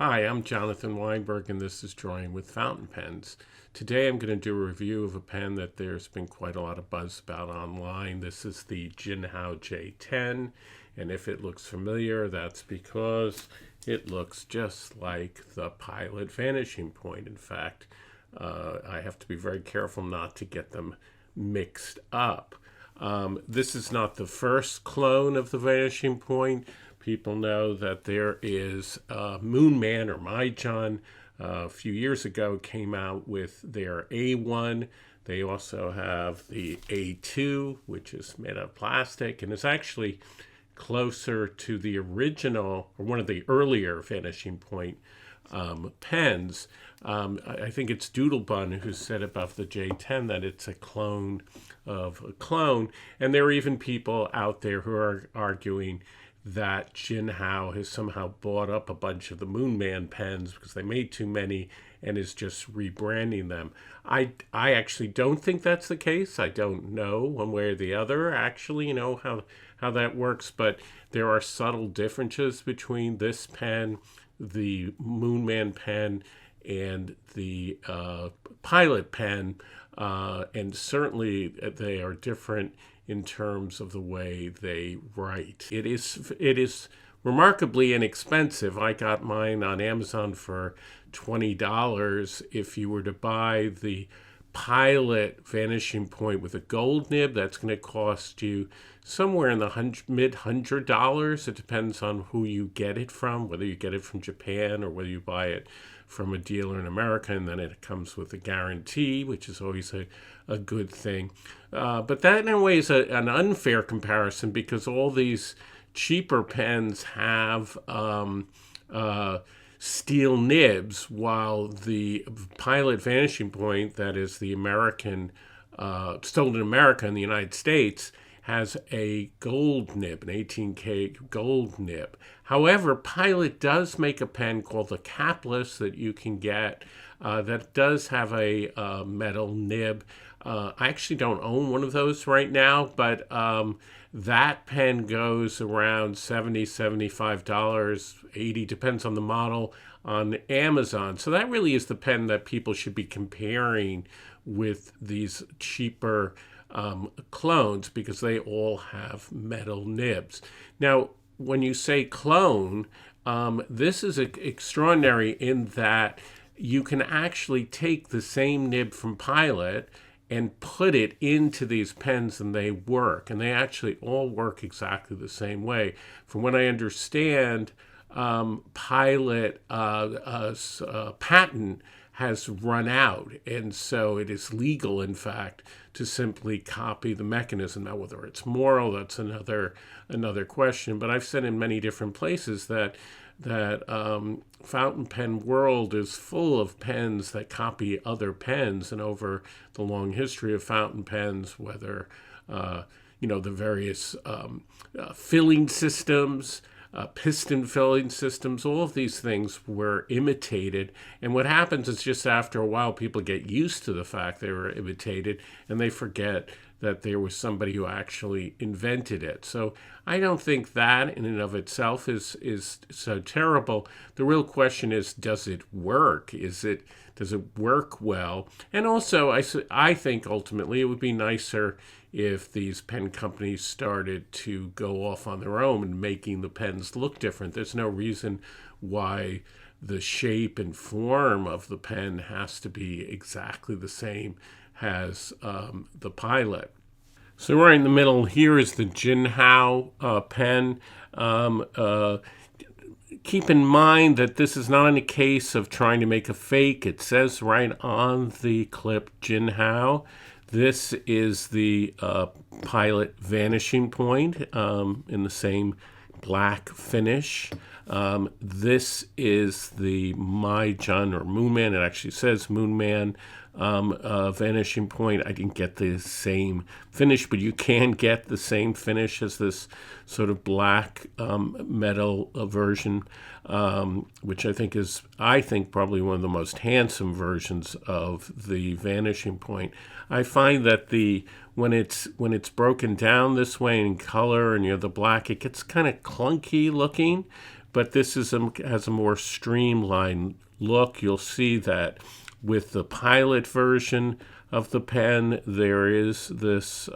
Hi, I'm Jonathan Weinberg, and this is Drawing with Fountain Pens. Today I'm going to do a review of a pen that there's been quite a lot of buzz about online. This is the Jinhao J10, and if it looks familiar, that's because it looks just like the Pilot Vanishing Point. In fact, I have to be very careful not to get them mixed up. This is not the first clone of the Vanishing Point. People know that there is Moon Man or Majohn a few years ago came out with their A1. They also have the A2, which is made of plastic and is actually closer to the original or one of the earlier Vanishing Point pens. I think it's Doodlebun who said above the J10 that it's a clone of a clone. And there are even people out there who are arguing that Jinhao has somehow bought up a bunch of the Moon Man pens because they made too many and is just rebranding them. I actually don't think that's the case. I don't know one way or the other, actually, how that works, but there are subtle differences between this pen, the Moon Man pen, and the Pilot pen, and certainly they are different in terms of the way they write. It is remarkably inexpensive. I got mine on Amazon for $20. If you were to buy the Pilot Vanishing Point with a gold nib, that's going to cost you somewhere in the mid-$100. It depends on who you get it from, whether you get it from Japan or whether you buy it from a dealer in America, and then it comes with a guarantee, which is always a good thing. But that in a way is an unfair comparison because all these cheaper pens have steel nibs, while the Pilot Vanishing Point, that is the American, sold in America in the United States, has a gold nib, an 18K gold nib. However, Pilot does make a pen called the Capless that you can get that does have a metal nib. I actually don't own one of those right now, but that pen goes around $70, $75, $80, depends on the model, on Amazon. So that really is the pen that people should be comparing with these cheaper clones, because they all have metal nibs. Now, when you say clone, this is extraordinary in that you can actually take the same nib from Pilot and put it into these pens, and they work. And they actually all work exactly the same way. From what I understand, Pilot patent has run out, and so it is legal, in fact, to simply copy the mechanism. Now, whether it's moral, that's another question. But I've said in many different places that fountain pen world is full of pens that copy other pens, and over the long history of fountain pens, whether the various filling systems, piston filling systems, all of these things were imitated. And what happens is just after a while, people get used to the fact they were imitated and they forget that there was somebody who actually invented it. So I don't think that in and of itself is so terrible. The real question is, does it work? Does it work well? And also, I think ultimately it would be nicer if these pen companies started to go off on their own and making the pens look different. There's no reason why the shape and form of the pen has to be exactly the same as the Pilot. So right in the middle here is the Jinhao pen. Keep in mind that this is not a case of trying to make a fake. It says right on the clip Jinhao. This is the Pilot Vanishing Point in the same black finish. This is the Majohn or Moon Man. It actually says Moon Man Vanishing Point. I didn't get the same finish, but you can get the same finish as this sort of black metal version, which I think probably one of the most handsome versions of the Vanishing Point. I find that when it's broken down this way in color and the black, it gets kind of clunky looking. but this has a more streamlined look. You'll see that with the Pilot version of the pen, there is this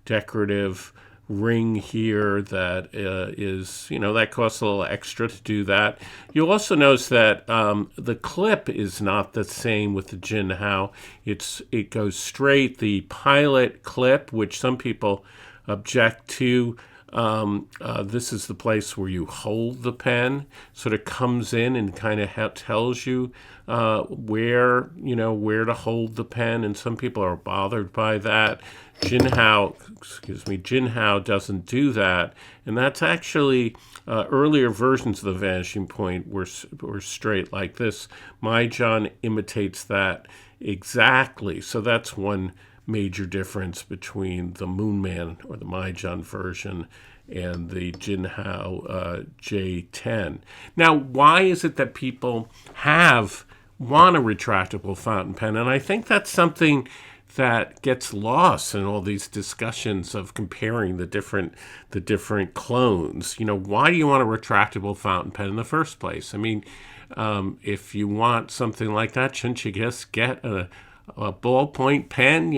decorative ring here that is, that costs a little extra to do that. You'll also notice that the clip is not the same with the Jinhao. It goes straight. The Pilot clip, which some people object to, this is the place where you hold the pen, sort of comes in and kind of tells you where to hold the pen, and some people are bothered by that. Jinhao doesn't do that, and that's actually earlier versions of the Vanishing Point were straight like this. Majohn imitates that exactly, so that's one major difference between the Moonman or the Majohn version and the Jinhao J10. Now, why is it that people want a retractable fountain pen? And I think that's something that gets lost in all these discussions of comparing the different clones. Why do you want a retractable fountain pen in the first place? I mean, if you want something like that, shouldn't you just get a ballpoint pen,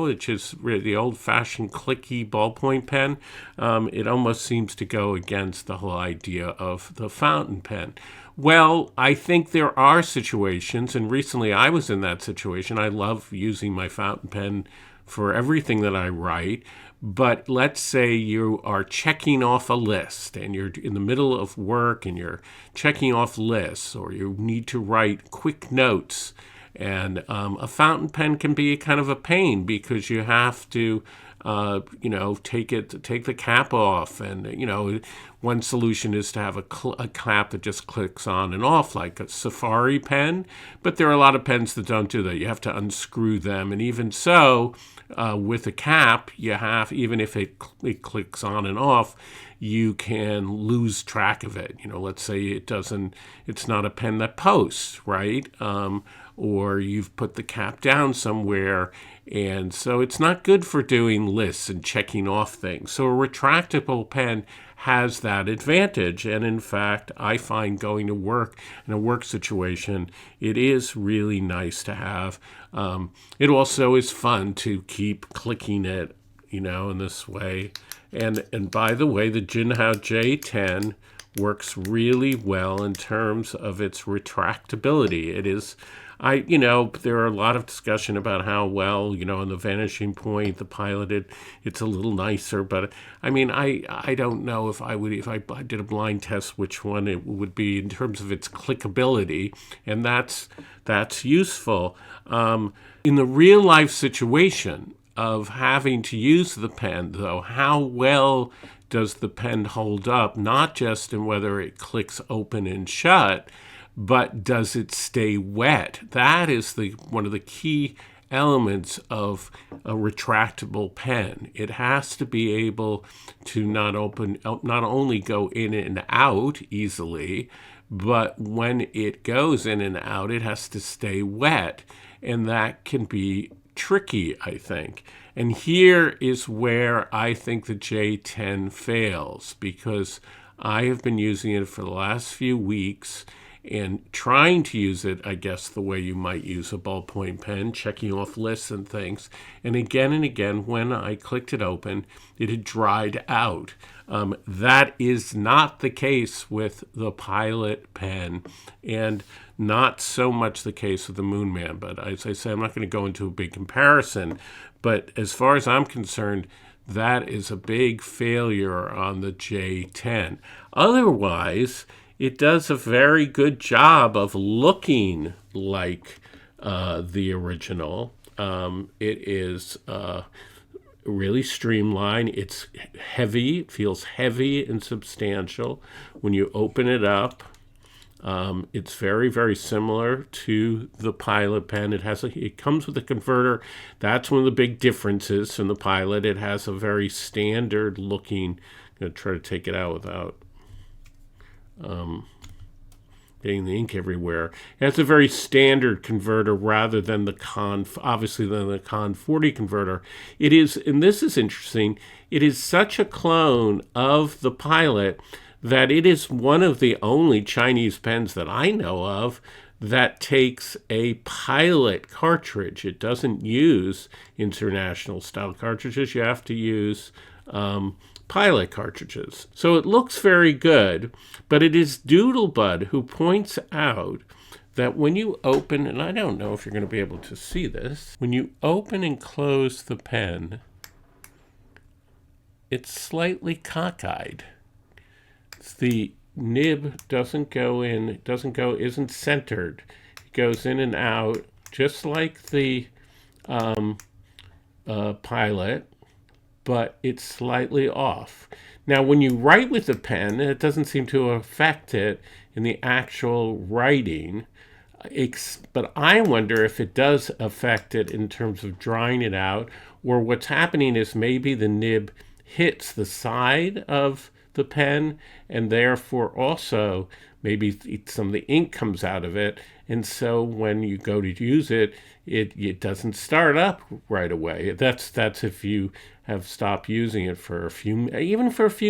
which is really the old-fashioned clicky ballpoint pen? It almost seems to go against the whole idea of the fountain pen. Well, I think there are situations, and recently I was in that situation. I love using my fountain pen for everything that I write, but let's say you are checking off a list and you're in the middle of work and you're checking off lists, or you need to write quick notes. And a fountain pen can be kind of a pain because you have to, take the cap off. And, one solution is to have a cap that just clicks on and off like a Safari pen. But there are a lot of pens that don't do that. You have to unscrew them. And even so, with a cap, even if it clicks on and off, you can lose track of it. Let's say it's not a pen that posts, right? Or you've put the cap down somewhere, and so it's not good for doing lists and checking off things. So a retractable pen has that advantage, and in fact, I find going to work in a work situation, it is really nice to have. It also is fun to keep clicking it, in this way. And by the way, the Jinhao J10 works really well in terms of its retractability. It is, there are a lot of discussion about how well, in the Vanishing Point, the Piloted, it's a little nicer. But I mean, I don't know if I did a blind test, which one it would be in terms of its clickability, and that's useful. In the real life situation of having to use the pen, though, how well does the pen hold up, not just in whether it clicks open and shut, but does it stay wet? That is one of the key elements of a retractable pen. It has to be able to not only go in and out easily, but when it goes in and out, it has to stay wet. And that can be tricky, I think. And here is where I think the J10 fails, because I have been using it for the last few weeks and trying to use it, I guess, the way you might use a ballpoint pen, checking off lists and things. And again, when I clicked it open, it had dried out. That is not the case with the Pilot pen, and not so much the case with the Moonman. But as I say, I'm not going to go into a big comparison. But as far as I'm concerned, that is a big failure on the J10. Otherwise, it does a very good job of looking like the original. It is really streamlined. It's heavy. It feels heavy and substantial. When you open it up, it's very, very similar to the Pilot pen. It comes with a converter. That's one of the big differences from the Pilot. It has a very standard looking. I'm going to try to take it out without getting the ink everywhere. It has a very standard converter rather than the Con 40 converter. It is, and this is interesting, it is such a clone of the Pilot that it is one of the only Chinese pens that I know of that takes a Pilot cartridge. It doesn't use international style cartridges. You have to use Pilot cartridges. So it looks very good, but it is Doodlebud who points out that when you open, and I don't know if you're going to be able to see this, when you open and close the pen, it's slightly cockeyed. The nib doesn't go in, isn't centered. It goes in and out, just like the Pilot, but it's slightly off. Now, when you write with the pen, it doesn't seem to affect it in the actual writing. But I wonder if it does affect it in terms of drying it out, or what's happening is maybe the nib hits the side of the pen, and therefore also maybe some of the ink comes out of it, and so when you go to use it, it doesn't start up right away. That's if you have stopped using it for a few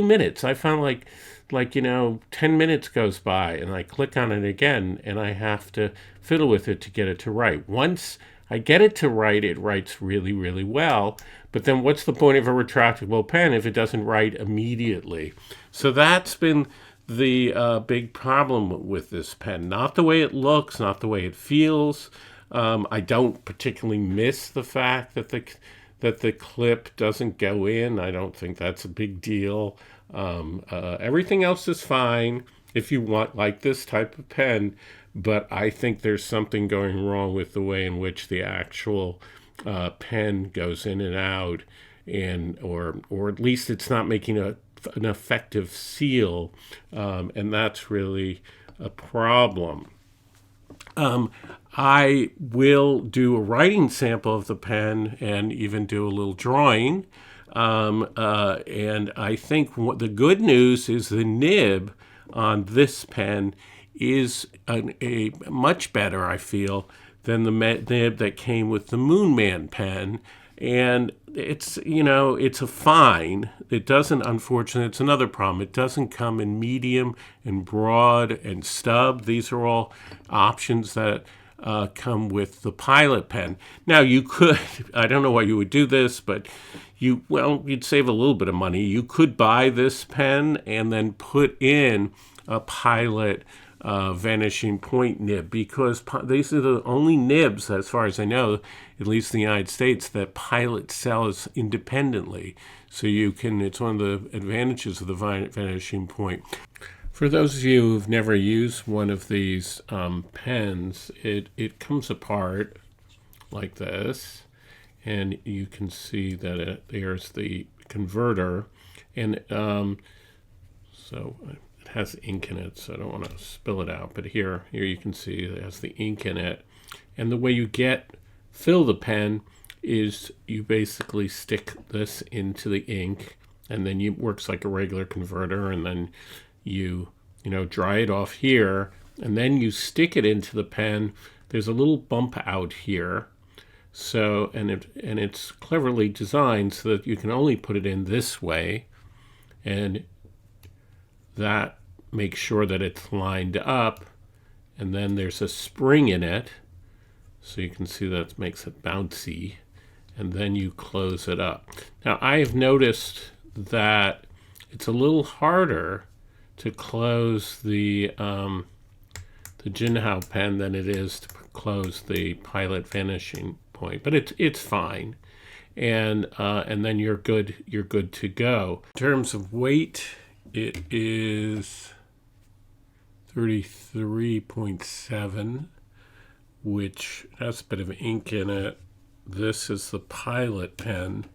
minutes. I found like 10 minutes goes by and I click on it again and I have to fiddle with it to get it to write. Once I get it to write, it writes really, really well. But then what's the point of a retractable pen if it doesn't write immediately? So that's been the big problem with this pen. Not the way it looks, not the way it feels. I don't particularly miss the fact that the clip doesn't go in. I don't think that's a big deal. Everything else is fine if you like this type of pen, but I think there's something going wrong with the way in which the actual pen goes in and out, or at least it's not making an effective seal, and that's really a problem. I will do a writing sample of the pen and even do a little drawing. And I think the good news is the nib on this pen is a much better, I feel, than the nib that came with the Moonman pen. And it's a fine. It doesn't, unfortunately, it's another problem. It doesn't come in medium and broad and stub. These are all options that come with the Pilot pen. Now you could, I don't know why you would do this, but you'd save a little bit of money. You could buy this pen and then put in a Pilot Vanishing Point nib, because these are the only nibs, as far as I know, at least in the United States, that Pilot sells independently. So it's one of the advantages of the Vanishing Point. For those of you who've never used one of these pens, it comes apart like this, and you can see that there's the converter, and so it has ink in it, so I don't want to spill it out, but here you can see it has the ink in it, and the way you fill the pen is you basically stick this into the ink, and then it works like a regular converter, and then you dry it off here, and then you stick it into the pen. There's a little bump out here, so and it's cleverly designed so that you can only put it in this way, and that makes sure that it's lined up, and then there's a spring in it, so you can see that makes it bouncy, and then you close it up. Now I have noticed that it's a little harder to close the Jinhao pen than it is to close the Pilot Vanishing Point, but it's fine, and then you're good to go. In terms of weight, it is 33.7, which has a bit of ink in it. This is the Pilot pen,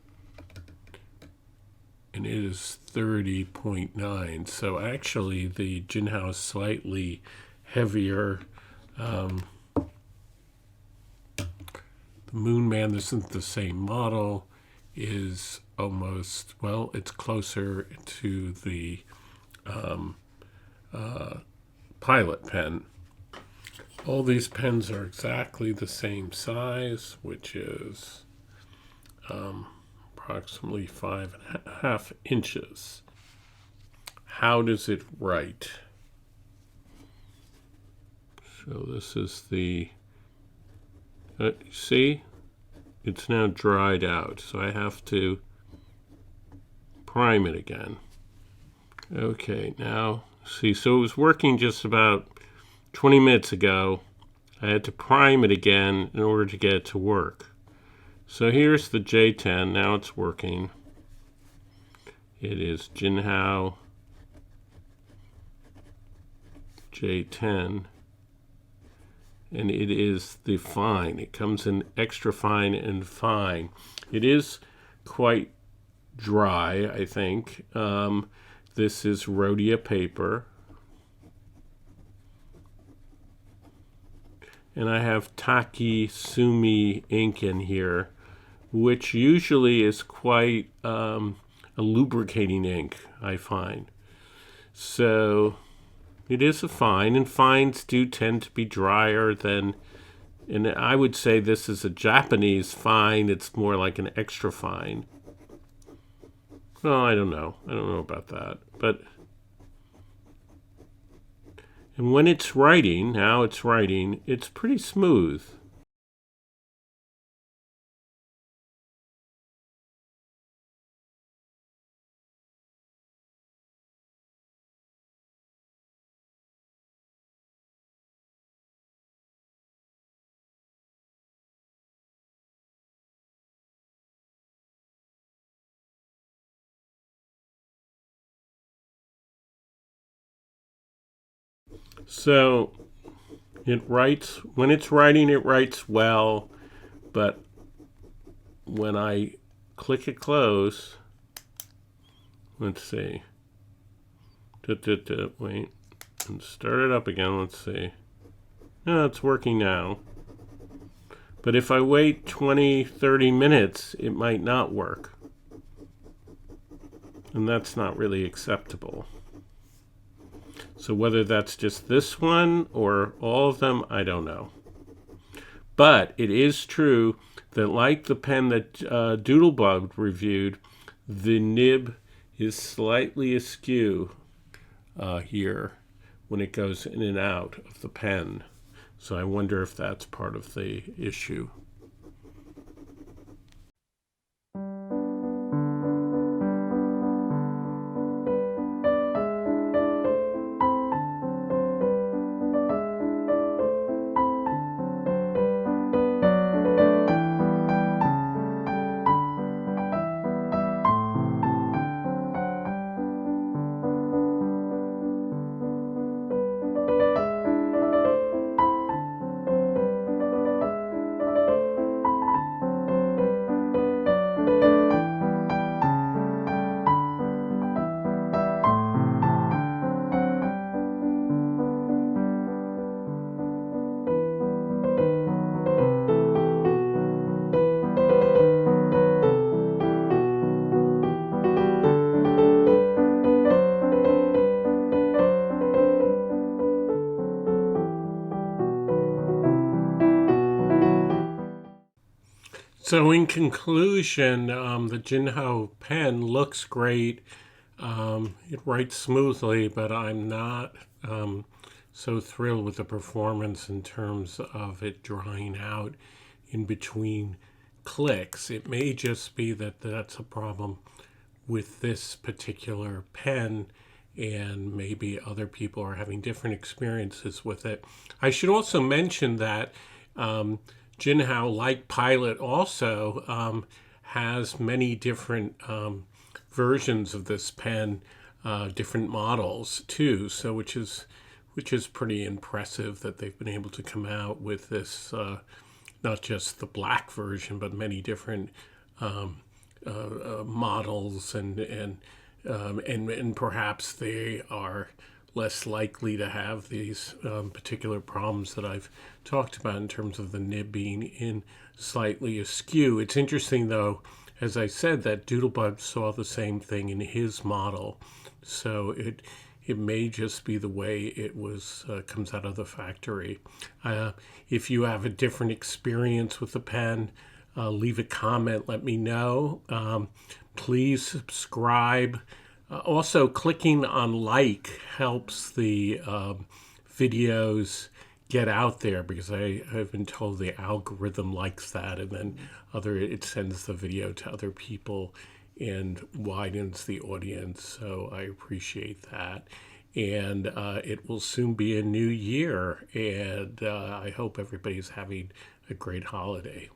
and it is 30.9. So actually the Jinhao is slightly heavier. The Moonman isn't the same model, is almost, well, it's closer to the Pilot pen. All these pens are exactly the same size, which is approximately 5.5 inches. how does it write? So this is the, see, it's now dried out. So I have to prime it again. Okay, now, see, so it was working just about 20 minutes ago. I had to prime it again in order to get it to work. So here's the J10. Now it's working. It is Jinhao J10. And it is the fine. It comes in extra fine and fine. It is quite dry, I think. This is Rhodia paper. And I have Taki Sumi ink in here, which usually is quite a lubricating ink, I find. So it is a fine, and fines do tend to be drier than, and I would say this is a Japanese fine. It's more like an extra fine. Well, I don't know. I don't know about that. But, and when it's writing, now it's writing, it's pretty smooth. So it writes, when it's writing, it writes well, but when I click it close, let's see, wait, and start it up again, let's see. No, it's working now. But if I wait 20, 30 minutes, it might not work. And that's not really acceptable. So whether that's just this one or all of them, I don't know. But it is true that, like the pen that Doodlebug reviewed, the nib is slightly askew here when it goes in and out of the pen. So I wonder if that's part of the issue. So in conclusion, the Jinhao pen looks great. It writes smoothly, but I'm not so thrilled with the performance in terms of it drying out in between clicks. It may just be that that's a problem with this particular pen, and maybe other people are having different experiences with it. I should also mention that Jinhao, like Pilot, also has many different versions of this pen, different models too. So which is pretty impressive that they've been able to come out with this, not just the black version, but many different models, and perhaps they are less likely to have these particular problems that I've talked about in terms of the nib being in slightly askew. It's interesting, though, as I said, that Doodlebug saw the same thing in his model. So it may just be the way it was comes out of the factory. If you have a different experience with the pen, leave a comment, let me know. Please subscribe. Also, clicking on like helps the videos get out there, because I've been told the algorithm likes that, and then it sends the video to other people and widens the audience. So I appreciate that. And it will soon be a new year, and I hope everybody's having a great holiday.